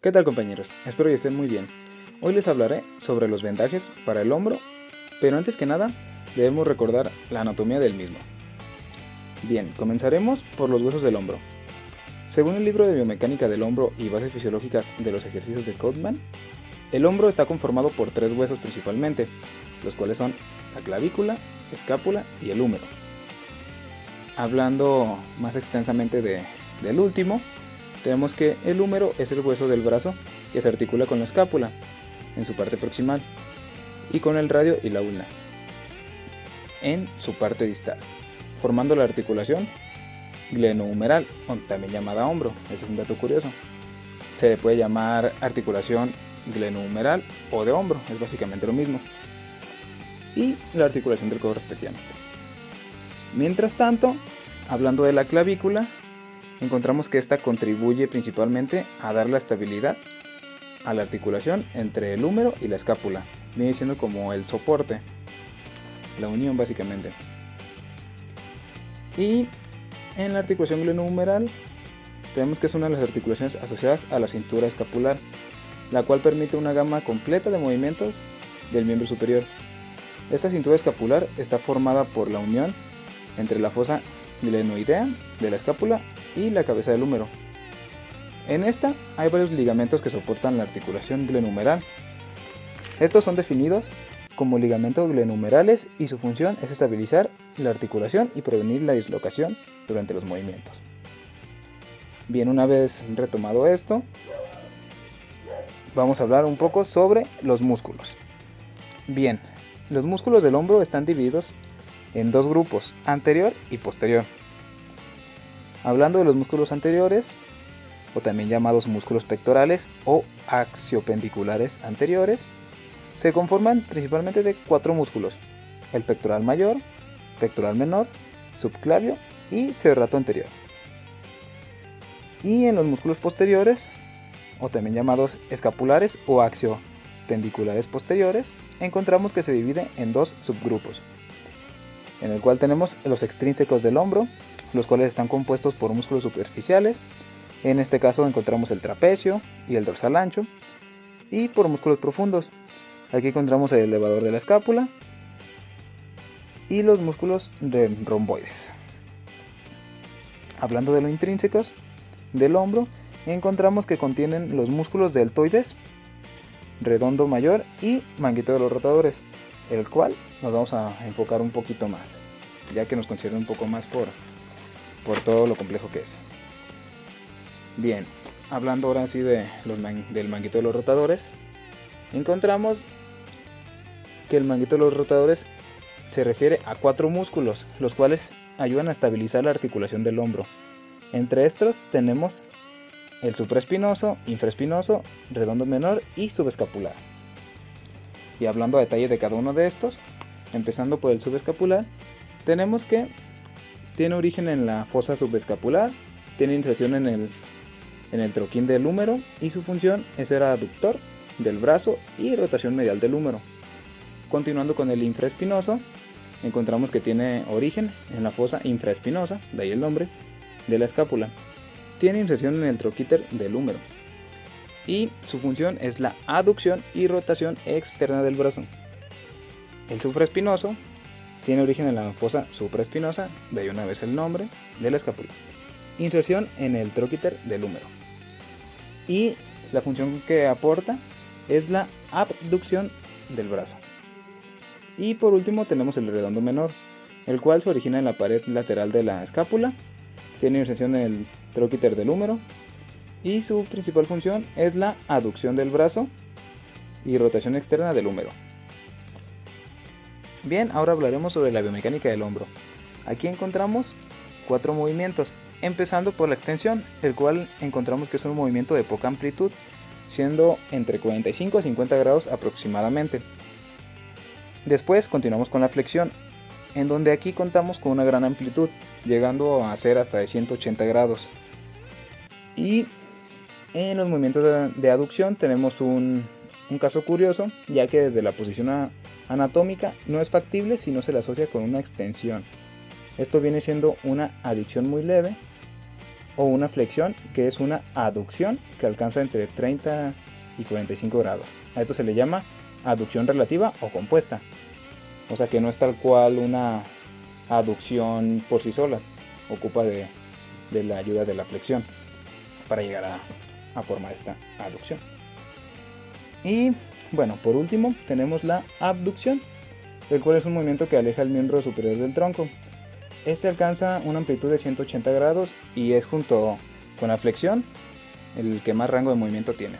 ¿Qué tal, compañeros? Espero que estén muy bien. Hoy les hablaré sobre los vendajes para el hombro, pero antes que nada debemos recordar la anatomía del mismo. Bien, comenzaremos por los huesos del hombro. Según el libro de biomecánica del hombro y bases fisiológicas de los ejercicios de Codman, el hombro está conformado por tres huesos principalmente, los cuales son la clavícula, escápula y el húmero. Hablando más extensamente del último, tenemos que el húmero es el hueso del brazo que se articula con la escápula en su parte proximal y con el radio y la ulna en su parte distal, formando la articulación glenohumeral, o también llamada hombro. Ese es un dato curioso. Se le puede llamar articulación glenohumeral o de hombro, es básicamente lo mismo, y la articulación del codo respectivamente. Mientras tanto, hablando de la clavícula, encontramos que esta contribuye principalmente a dar la estabilidad a la articulación entre el húmero y la escápula. Viene siendo como el soporte, la unión básicamente. Y en la articulación glenohumeral tenemos que es una de las articulaciones asociadas a la cintura escapular, la cual permite una gama completa de movimientos del miembro superior. Esta cintura escapular está formada por la unión entre la fosa glenoidea de la escápula y la cabeza del húmero. En esta hay varios ligamentos que soportan la articulación glenohumeral. Estos son definidos como ligamentos glenohumerales y su función es estabilizar la articulación y prevenir la dislocación durante los movimientos. Bien, una vez retomado esto, vamos a hablar un poco sobre los músculos. Bien, los músculos del hombro están divididos en dos grupos, anterior y posterior. Hablando de los músculos anteriores, o también llamados músculos pectorales o axiopendiculares anteriores, se conforman principalmente de cuatro músculos: el pectoral mayor, pectoral menor, subclavio y serrato anterior. Y en los músculos posteriores, o también llamados escapulares o axiopendiculares posteriores, encontramos que se divide en dos subgrupos, en el cual tenemos los extrínsecos del hombro, los cuales están compuestos por músculos superficiales. En este caso encontramos el trapecio y el dorsal ancho, y por músculos profundos. Aquí encontramos el elevador de la escápula y los músculos romboides. Hablando de los intrínsecos del hombro, encontramos que contienen los músculos deltoides, redondo mayor y manguito de los rotadores, el cual nos vamos a enfocar un poquito más, ya que nos concierne un poco más por todo lo complejo que es. Bien, hablando ahora sí del manguito de los rotadores, encontramos que el manguito de los rotadores se refiere a cuatro músculos, los cuales ayudan a estabilizar la articulación del hombro. Entre estos tenemos el supraespinoso, infraespinoso, redondo menor y subescapular. Y hablando a detalle de cada uno de estos, empezando por el subescapular, tenemos que tiene origen en la fosa subescapular, tiene inserción en el troquín del húmero y su función es ser aductor del brazo y rotación medial del húmero. Continuando con el infraespinoso, encontramos que tiene origen en la fosa infraespinosa, de ahí el nombre, de la escápula. Tiene inserción en el troquíter del húmero y su función es la aducción y rotación externa del brazo. El supraespinoso tiene origen en la fosa supraespinosa, de ahí una vez el nombre, de la escápula. Inserción en el troquíter del húmero. Y la función que aporta es la abducción del brazo. Y por último tenemos el redondo menor, el cual se origina en la pared lateral de la escápula, tiene inserción en el troquíter del húmero y su principal función es la aducción del brazo y rotación externa del húmero. Bien, ahora hablaremos sobre la biomecánica del hombro. Aquí encontramos cuatro movimientos, empezando por la extensión, el cual encontramos que es un movimiento de poca amplitud, siendo entre 45 a 50 grados aproximadamente. Después continuamos con la flexión, en donde aquí contamos con una gran amplitud, llegando a ser hasta de 180 grados. Y en los movimientos de aducción tenemos un caso curioso, ya que desde la posición anatómica no es factible si no se le asocia con una extensión. Esto viene siendo una adicción muy leve o una flexión, que es una aducción que alcanza entre 30 y 45 grados. A esto se le llama aducción relativa o compuesta. O sea que no es tal cual una aducción por sí sola, ocupa de la ayuda de la flexión para llegar a formar esta aducción. Y bueno, por último tenemos la abducción, el cual es un movimiento que aleja el miembro superior del tronco. Este alcanza una amplitud de 180 grados y es, junto con la flexión, el que más rango de movimiento tiene.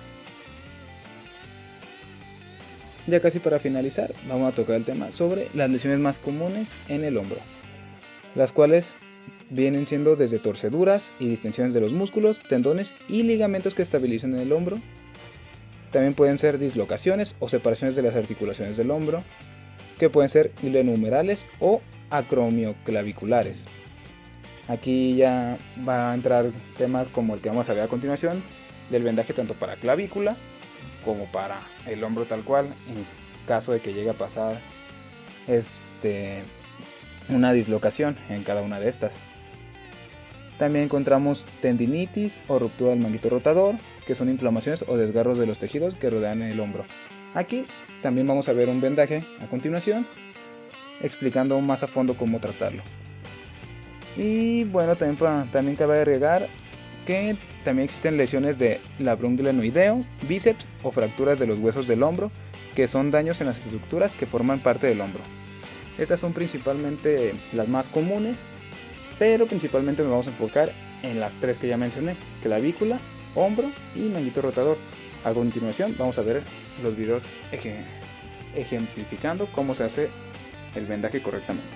Ya casi para finalizar, vamos a tocar el tema sobre las lesiones más comunes en el hombro, las cuales vienen siendo desde torceduras y distensiones de los músculos, tendones y ligamentos que estabilizan el hombro. También pueden ser dislocaciones o separaciones de las articulaciones del hombro, que pueden ser ileonumerales o acromioclaviculares. Aquí ya va a entrar temas como el que vamos a ver a continuación, del vendaje tanto para clavícula como para el hombro tal cual, en caso de que llegue a pasar una dislocación en cada una de estas. También encontramos tendinitis o ruptura del manguito rotador, que son inflamaciones o desgarros de los tejidos que rodean el hombro. Aquí también vamos a ver un vendaje a continuación, explicando más a fondo cómo tratarlo. Y bueno, también cabe agregar que también existen lesiones de labrum glenoideo, bíceps o fracturas de los huesos del hombro, que son daños en las estructuras que forman parte del hombro. Estas son principalmente las más comunes, pero principalmente nos vamos a enfocar en las tres que ya mencioné: clavícula, hombro y manguito rotador. A continuación vamos a ver los videos ejemplificando cómo se hace el vendaje correctamente.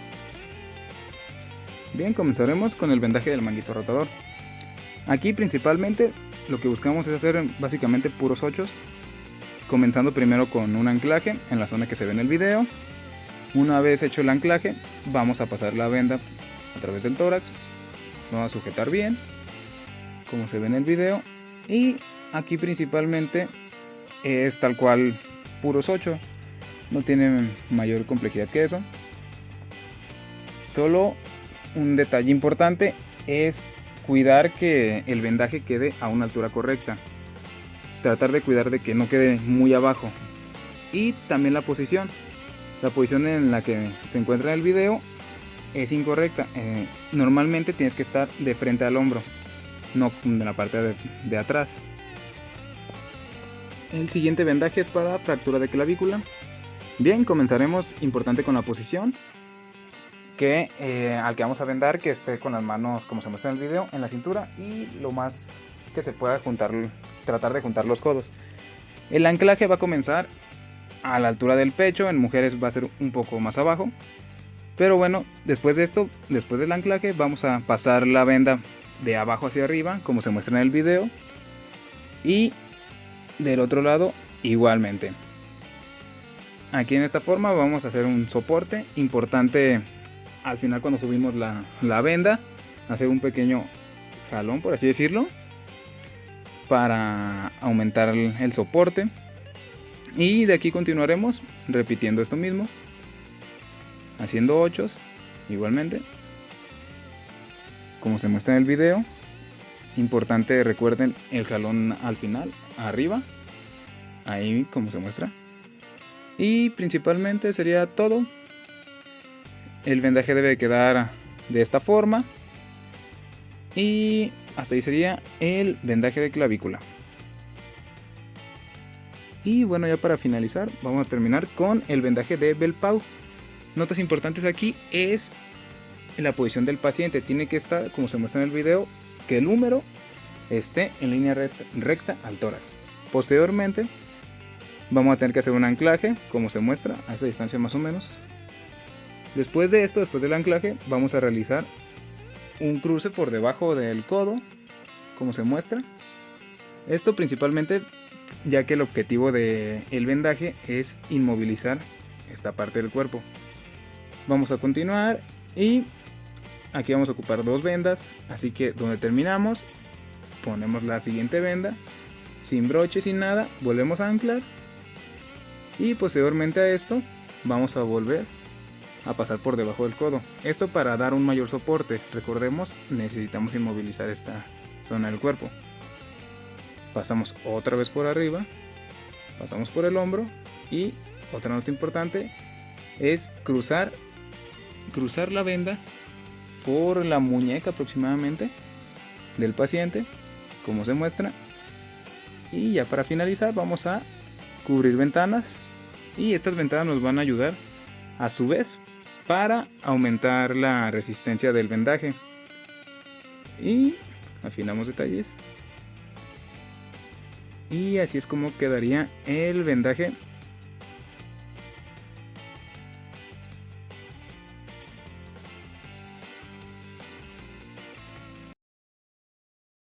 Bien, comenzaremos con el vendaje del manguito rotador. Aquí principalmente lo que buscamos es hacer básicamente puros ochos, comenzando primero con un anclaje en la zona que se ve en el video. Una vez hecho el anclaje, vamos a pasar la venda a través del tórax, vamos a sujetar bien como se ve en el video, y aquí principalmente es tal cual puros 8, no tiene mayor complejidad que eso. Solo un detalle importante es cuidar que el vendaje quede a una altura correcta, tratar de cuidar de que no quede muy abajo. Y también la posición en la que se encuentra en el video es incorrecta. Normalmente tienes que estar de frente al hombro, no en la parte de atrás. El siguiente vendaje es para fractura de clavícula. Bien, comenzaremos importante con la posición, al que vamos a vendar, que esté con las manos, como se muestra en el video, en la cintura y lo más que se pueda tratar de juntar los codos. El anclaje va a comenzar a la altura del pecho, en mujeres va a ser un poco más abajo, pero bueno, después de esto, después del anclaje, vamos a pasar la venda de abajo hacia arriba, como se muestra en el video, y del otro lado igualmente. Aquí en esta forma vamos a hacer un soporte importante al final cuando subimos la venda, hacer un pequeño jalón, por así decirlo, para aumentar el soporte. Y de aquí continuaremos repitiendo esto mismo, haciendo 8 igualmente, como se muestra en el video. Importante, recuerden el jalón al final, arriba, ahí como se muestra. Y principalmente sería todo. El vendaje debe quedar de esta forma. Y hasta ahí sería el vendaje de clavícula. Y bueno, ya para finalizar, vamos a terminar con el vendaje de Bell-Pauw. Notas importantes aquí es la posición del paciente. Tiene que estar, como se muestra en el video, que el húmero esté en línea recta al tórax. Posteriormente, vamos a tener que hacer un anclaje, como se muestra, a esa distancia más o menos. Después de esto, después del anclaje, vamos a realizar un cruce por debajo del codo, como se muestra. Esto principalmente ya que el objetivo del vendaje es inmovilizar esta parte del cuerpo. Vamos a continuar y aquí vamos a ocupar 2 vendas, así que donde terminamos ponemos la siguiente venda sin broche, sin nada, volvemos a anclar y posteriormente a esto vamos a volver a pasar por debajo del codo. Esto para dar un mayor soporte. Recordemos, necesitamos inmovilizar zona del cuerpo. Pasamos otra vez por arriba, pasamos por el hombro y otra nota importante es cruzar la venda por la muñeca aproximadamente del paciente, como se muestra. Y ya para finalizar vamos a cubrir ventanas, y estas ventanas nos van a ayudar a su vez para aumentar la resistencia del vendaje. Y afinamos detalles, y así es como quedaría el vendaje